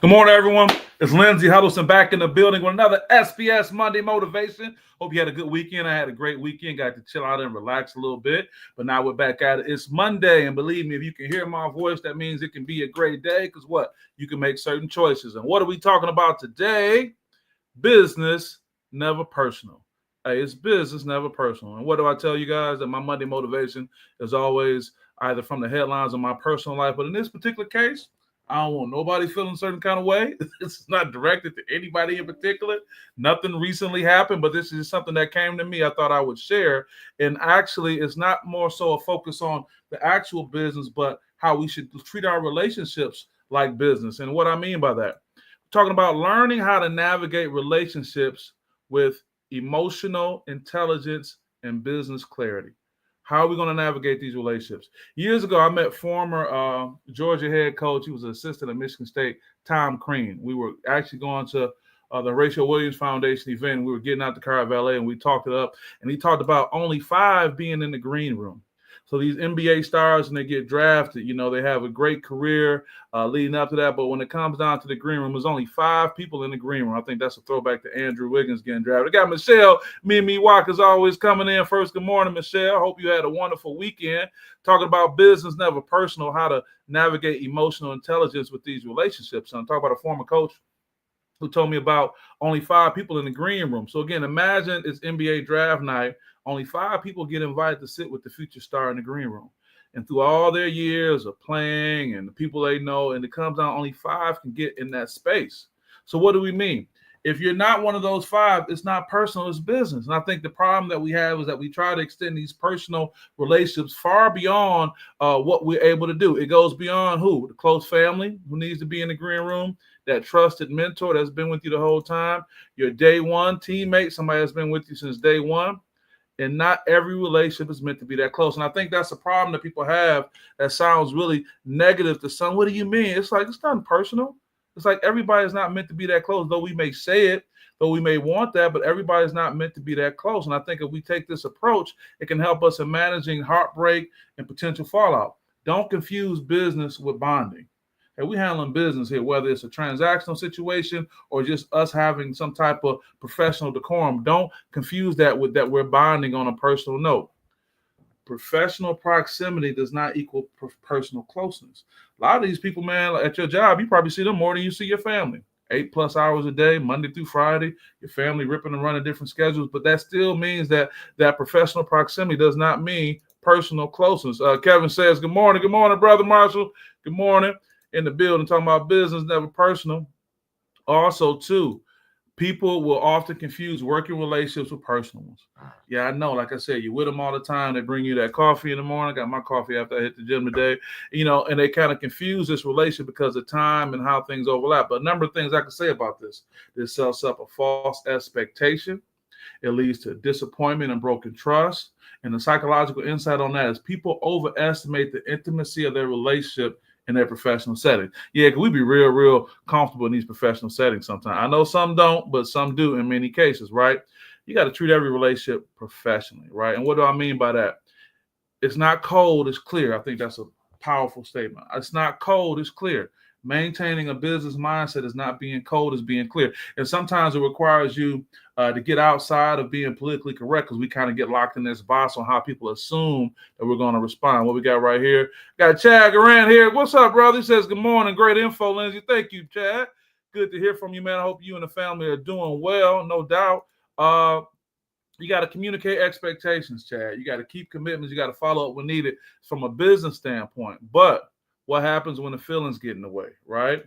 Good morning, everyone. It's Lindsey Huddleston back in the building with another SPS Monday Motivation. Hope you had a good weekend. I had a great weekend. Got to chill out and relax a little bit. But now we're back at it. It's Monday, and believe me, if you can hear my voice, that means it can be a great day because what? You can make certain choices. And what are we talking about today? Business, never personal. Hey, it's business, never personal. And what do I tell you guys? That my Monday motivation is always either from the headlines of my personal life, but in this particular case, I don't want nobody feeling a certain kind of way. It's not directed to anybody in particular. Nothing recently happened, but this is something that came to me. I thought I would share. And actually, it's not more so a focus on the actual business, but how we should treat our relationships like business. And what I mean by that, talking about learning how to navigate relationships with emotional intelligence and business clarity. How are we going to navigate these relationships? Years ago, I met former Georgia head coach. He was an assistant at Michigan State, Tom Crean. We were actually going to the Rachel Williams Foundation event. We were getting out the car at LA, and we talked it up. And he talked about only 5 being in the green room. So these NBA stars, when they get drafted, they have a great career leading up to that. But when it comes down to the green room, there's only 5 people in the green room. I think that's a throwback to Andrew Wiggins getting drafted. I got Michelle, me Walker's always coming in first. Good morning, Michelle. Hope you had a wonderful weekend. Talking about business, never personal, how to navigate emotional intelligence with these relationships. And I'm talking about a former coach who told me about only 5 people in the green room. So again, imagine it's NBA draft night. Only 5 people get invited to sit with the future star in the green room. And through all their years of playing and the people they know, and it comes down, only 5 can get in that space. So what do we mean? If you're not one of those 5, it's not personal, it's business. And I think the problem that we have is that we try to extend these personal relationships far beyond what we're able to do. It goes beyond who? The close family who needs to be in the green room, that trusted mentor that's been with you the whole time, your day one teammate, somebody that's been with you since day one. And not every relationship is meant to be that close. And I think that's a problem that people have that sounds really negative to some. What do you mean? It's like, it's not personal. It's like everybody's not meant to be that close, though we may say it, though we may want that, but everybody's not meant to be that close. And I think if we take this approach, it can help us in managing heartbreak and potential fallout. Don't confuse business with bonding. And we're handling business here, whether it's a transactional situation or just us having some type of professional decorum. Don't confuse that with that we're bonding on a personal note. Professional proximity does not equal personal closeness. A lot of these people, man, at your job, you probably see them more than you see your family. 8+ hours a day, Monday through Friday, your family ripping and running different schedules. But that still means that professional proximity does not mean personal closeness. Kevin says, good morning, brother Marshall. Good morning. In the building, talking about business, never personal. Also, too, people will often confuse working relationships with personal ones. Yeah, I know. Like I said, you're with them all the time. They bring you that coffee in the morning. I got my coffee after I hit the gym today. And they kind of confuse this relationship because of time and how things overlap. But a number of things I can say about this. This sets up a false expectation. It leads to disappointment and broken trust. And the psychological insight on that is people overestimate the intimacy of their relationship in their professional setting. Yeah, we be real comfortable in these professional settings sometimes. I know some don't, but some do in many cases, right? You got to treat every relationship professionally, right? And what do I mean by that? It's not cold, it's clear. I think that's a powerful statement. It's not cold, it's clear. Maintaining a business mindset is not being cold, it's being clear. And sometimes it requires you to get outside of being politically correct because we kind of get locked in this box on how people assume that we're going to respond. What we got right here? Got Chad Garant here. What's up, brother? He says, good morning. Great info, Lindsey. Thank you, Chad. Good to hear from you, man. I hope you and the family are doing well, no doubt. You got to communicate expectations, Chad. You got to keep commitments. You got to follow up when needed from a business standpoint. But what happens when the feelings get in the way, right?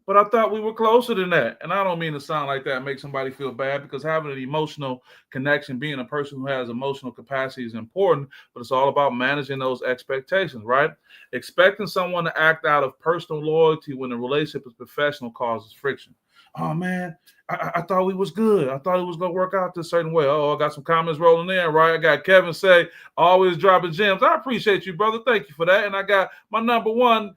But I thought we were closer than that. And I don't mean to sound like that and make somebody feel bad, because having an emotional connection, being a person who has emotional capacity is important, but it's all about managing those expectations, right? Expecting someone to act out of personal loyalty when the relationship is professional causes friction. Oh, man, I thought we was good. I thought it was going to work out this certain way. Oh, I got some comments rolling in, right? I got Kevin say, always dropping gems. I appreciate you, brother. Thank you for that. And I got my number one,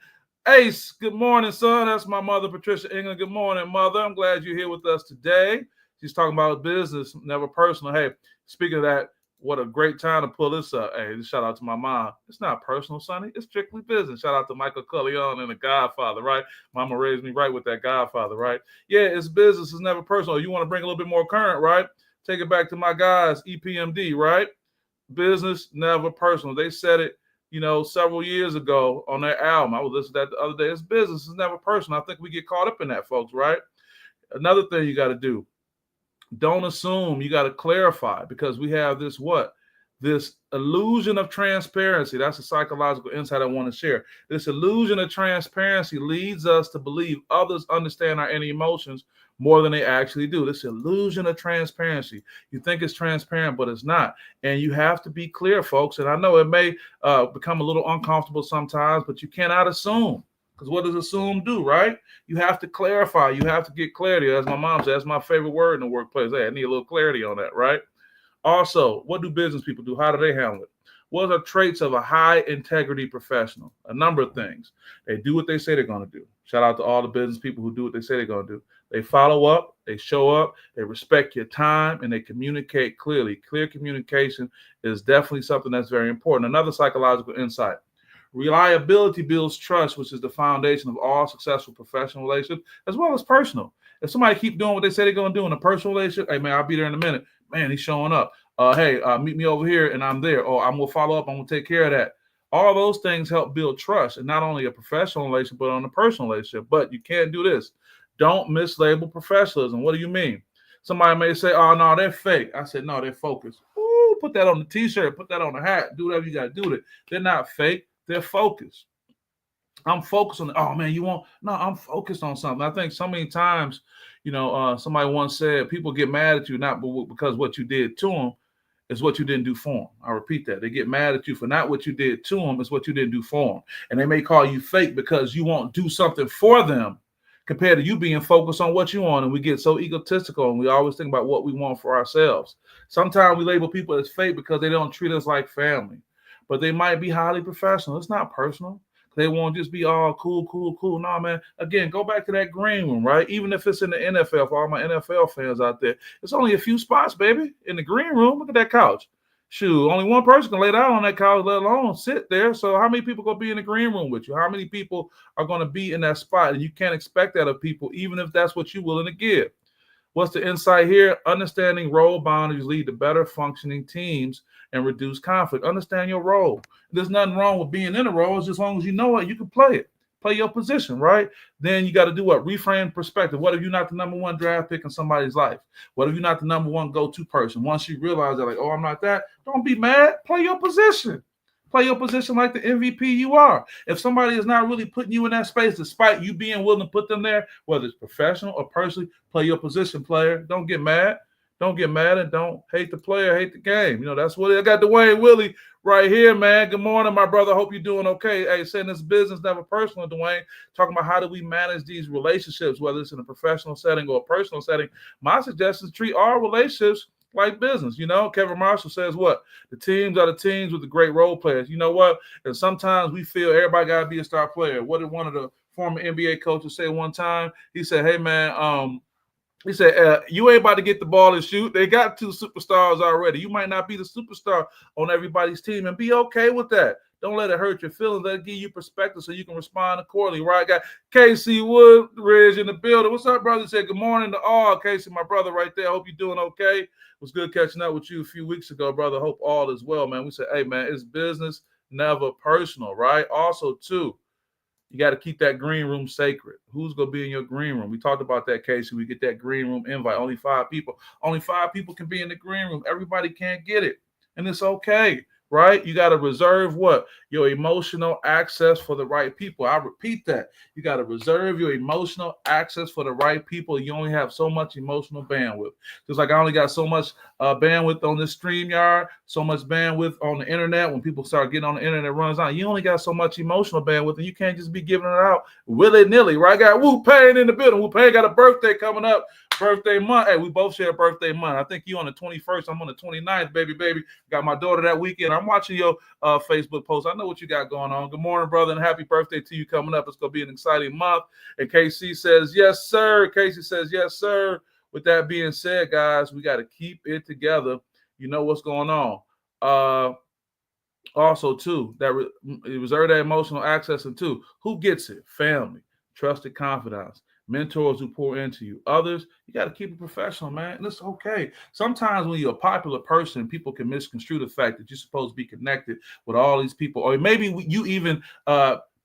Ace. Good morning, son. That's my mother, Patricia England. Good morning, mother. I'm glad you're here with us today. She's talking about business, never personal. Hey, speaking of that, What a great time to pull this up. Hey, shout out to my mom. It's not personal, Sonny. It's strictly business. Shout out to Michael Corleone and the Godfather, right? Mama raised me right with that Godfather, right? Yeah, it's business. It's never personal. You want to bring a little bit more current, right? Take it back to my guys, EPMD, right? Business, never personal. They said it, several years ago on their album. I was listening to that the other day. It's business. It's never personal. I think we get caught up in that, folks, right? Another thing you got to do, don't assume. You got to clarify, because we have this illusion of transparency. That's a psychological insight I want to share. This illusion of transparency leads us to believe others understand our inner emotions more than they actually do. This illusion of transparency. You think it's transparent, but it's not. And you have to be clear, folks. And I know it may become a little uncomfortable sometimes, but you cannot assume. Because what does assume do, right? You have to clarify. You have to get clarity. As my mom said, that's my favorite word in the workplace. Hey, I need a little clarity on that, right? Also, what do business people do? How do they handle it? What are traits of a high integrity professional? A number of things. They do what they say they're going to do. Shout out to all the business people who do what they say they're going to do. They follow up, they show up, they respect your time, and they communicate clearly. Clear communication is definitely something that's very important. Another psychological insight. Reliability builds trust, which is the foundation of all successful professional relationships, as well as personal. If somebody keep doing what they say they're going to do in a personal relationship, hey, man, I'll be there in a minute. Man, he's showing up. Hey, meet me over here, and I'm there. Or I'm going to follow up. I'm going to take care of that. All those things help build trust, and not only a professional relationship, but on a personal relationship. But you can't do this. Don't mislabel professionalism. What do you mean? Somebody may say, oh, no, they're fake. I said, no, they're focused. Ooh, put that on the T-shirt. Put that on the hat. Do whatever you got to do with it. They're not fake. They're focused. I'm focused on, oh man, you won't. No, I'm focused on something. I think so many times, somebody once said people get mad at you not because what you did to them is what you didn't do for them. I repeat that. They get mad at you for not what you did to them, it's what you didn't do for them. And they may call you fake because you won't do something for them compared to you being focused on what you want. And we get so egotistical and we always think about what we want for ourselves. Sometimes we label people as fake because they don't treat us like family. But they might be highly professional. It's not personal. They won't just be all cool. No, man. Again, go back to that green room, right? Even if it's in the NFL, for all my NFL fans out there, it's only a few spots, baby, in the green room. Look at that couch. Shoot, only one person can lay down on that couch, let alone sit there. So how many people going to be in the green room with you? How many people are going to be in that spot? And you can't expect that of people, even if that's what you're willing to give. What's the insight here? Understanding role boundaries lead to better functioning teams and reduce conflict. Understand your role. There's nothing wrong with being in a role. As long as you know it, you can play it. Play your position, right? Then you got to do what? Reframe perspective. What if you're not the number one draft pick in somebody's life? What if you're not the number one go-to person? Once you realize that, like, oh, I'm not that, don't be mad. Play your position. Play your position like the MVP you are. If somebody is not really putting you in that space, despite you being willing to put them there, whether it's professional or personally, play your position, player. Don't get mad. Don't get mad and don't hate the player, hate the game. That's what I got. Dwayne Willie right here, man. Good morning, my brother. Hope you're doing okay. Hey, saying this business never personal, Dwayne. Talking about how do we manage these relationships, whether it's in a professional setting or a personal setting. My suggestion is treat all relationships like business. Kevin Marshall says what? The teams are the teams with the great role players. You know what? And sometimes we feel everybody got to be a star player. What did one of the former NBA coaches say one time? He said, hey, man, he said, you ain't about to get the ball and shoot. They got two superstars already. You might not be the superstar on everybody's team, and be okay with that. Don't let it hurt your feelings. Let it give you perspective so you can respond accordingly. Right? Got Casey Woodridge in the building. What's up, brother? He said, good morning to all. Casey, my brother right there. Hope you're doing okay. It was good catching up with you a few weeks ago, brother. Hope all is well, man. We said, hey, man, it's business, never personal, right? Also, too, you got to keep that green room sacred. Who's going to be in your green room? We talked about that, Casey. We get that green room invite. Only 5 people. Only 5 people can be in the green room. Everybody can't get it. And it's okay, right? You got to reserve what? Your emotional access for the right people. I repeat that. You got to reserve your emotional access for the right people. You only have so much emotional bandwidth. Just like I only got so much bandwidth on this StreamYard, so much bandwidth on the internet. When people start getting on the internet, it runs out. You only got so much emotional bandwidth, and you can't just be giving it out willy-nilly, right? I got Wu-Pain in the building. Wu-Pain got a birthday coming up. Birthday month. Hey, we both share birthday month. I think you on the 21st. I'm on the 29th, baby. Got my daughter that weekend. I'm watching your Facebook post. I know what you got going on. Good morning, brother, and happy birthday to you coming up. It's going to be an exciting month. And KC says, yes, sir. Casey says, yes, sir. With that being said, guys, we got to keep it together. You know what's going on. Also, too, reserve that emotional access, and two, who gets it? Family, trusted confidants, mentors who pour into you. Others, you got to keep it professional, man. And it's okay. Sometimes when you're a popular person, people can misconstrue the fact that you're supposed to be connected with all these people, or maybe you even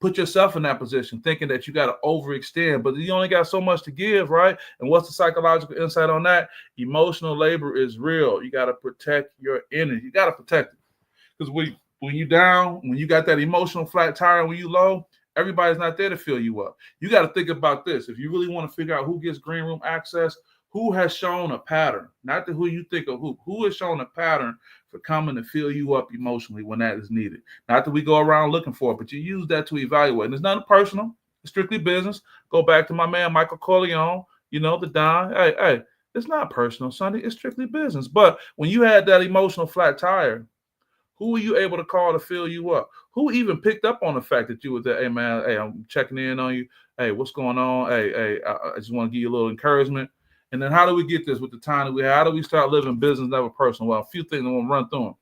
put yourself in that position, thinking that you got to overextend, but you only got so much to give, right? And what's the psychological insight on that? Emotional labor is real. You got to protect your energy. You got to protect it. Because when you down, when you got that emotional flat tire, when you low, everybody's not there to fill you up. You got to think about this. If you really want to figure out who gets green room access, who has shown a pattern, not who you think of who has shown a pattern for coming to fill you up emotionally when that is needed. Not that we go around looking for it, but you use that to evaluate. And it's nothing personal. It's strictly business. Go back to my man, Michael Corleone, the Don. Hey, it's not personal, Sonny. It's strictly business. But when you had that emotional flat tire, who were you able to call to fill you up? Who even picked up on the fact that you were there? Hey, man, hey, I'm checking in on you. Hey, what's going on? Hey, I just want to give you a little encouragement. And then how do we get this with the time that we have? How do we start living business, never personal? Well, a few things I want to run through them.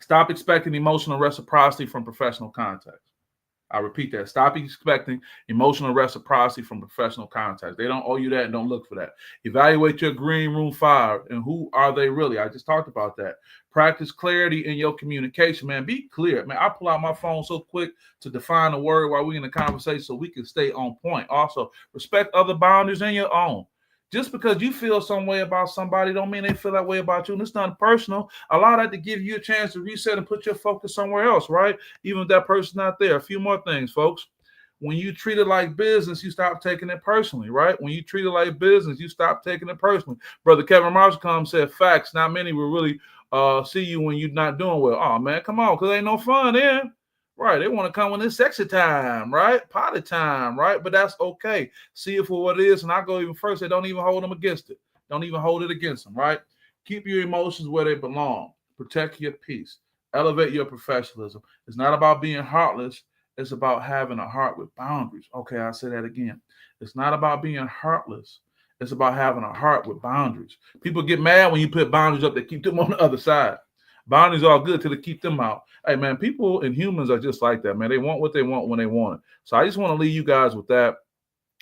Stop expecting emotional reciprocity from professional contacts. I repeat that. Stop expecting emotional reciprocity from professional contacts. They don't owe you that, and don't look for that. Evaluate your green room fire and who are they really? I just talked about that. Practice clarity in your communication, man. Be clear, man. I pull out my phone so quick to define a word while we're in the conversation so we can stay on point. Also, respect other boundaries and your own. Just because you feel some way about somebody don't mean they feel that way about you. And it's not personal. Allow that to give you a chance to reset and put your focus somewhere else, right? Even if that person's not there. A few more things, folks. When you treat it like business, you stop taking it personally, right? When you treat it like business, you stop taking it personally. Brother Kevin Marshall said, facts, not many will really see you when you're not doing well. Oh, man, come on, because ain't no fun there. Right, they want to come when it's sexy time, right? Potty time, right? But that's okay. See it for what it is, and I go even first. They don't even hold them against it. Don't even hold it against them, right? Keep your emotions where they belong. Protect your peace. Elevate your professionalism. It's not about being heartless. It's about having a heart with boundaries. Okay, I'll say that again. It's not about being heartless. It's about having a heart with boundaries. People get mad when you put boundaries up. They keep them on the other side. Boundaries are good till they keep them out. Hey, man, people and humans are just like that, man. They want what they want when they want it. So I just want to leave you guys with that.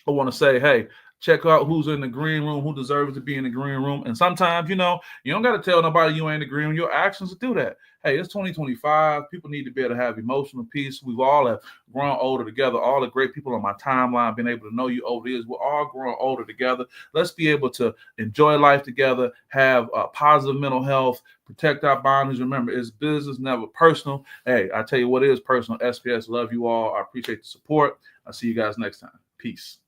I want to say, hey, check out who's in the green room, who deserves to be in the green room. And sometimes, you don't got to tell nobody you ain't in the green room. Your actions will do that. Hey, it's 2025. People need to be able to have emotional peace. We've all have grown older together. All the great people on my timeline, been able to know you over the years. We're all growing older together. Let's be able to enjoy life together, have positive mental health, protect our boundaries. Remember, it's business, never personal. Hey, I tell you what is personal. SPS, love you all. I appreciate the support. I'll see you guys next time. Peace.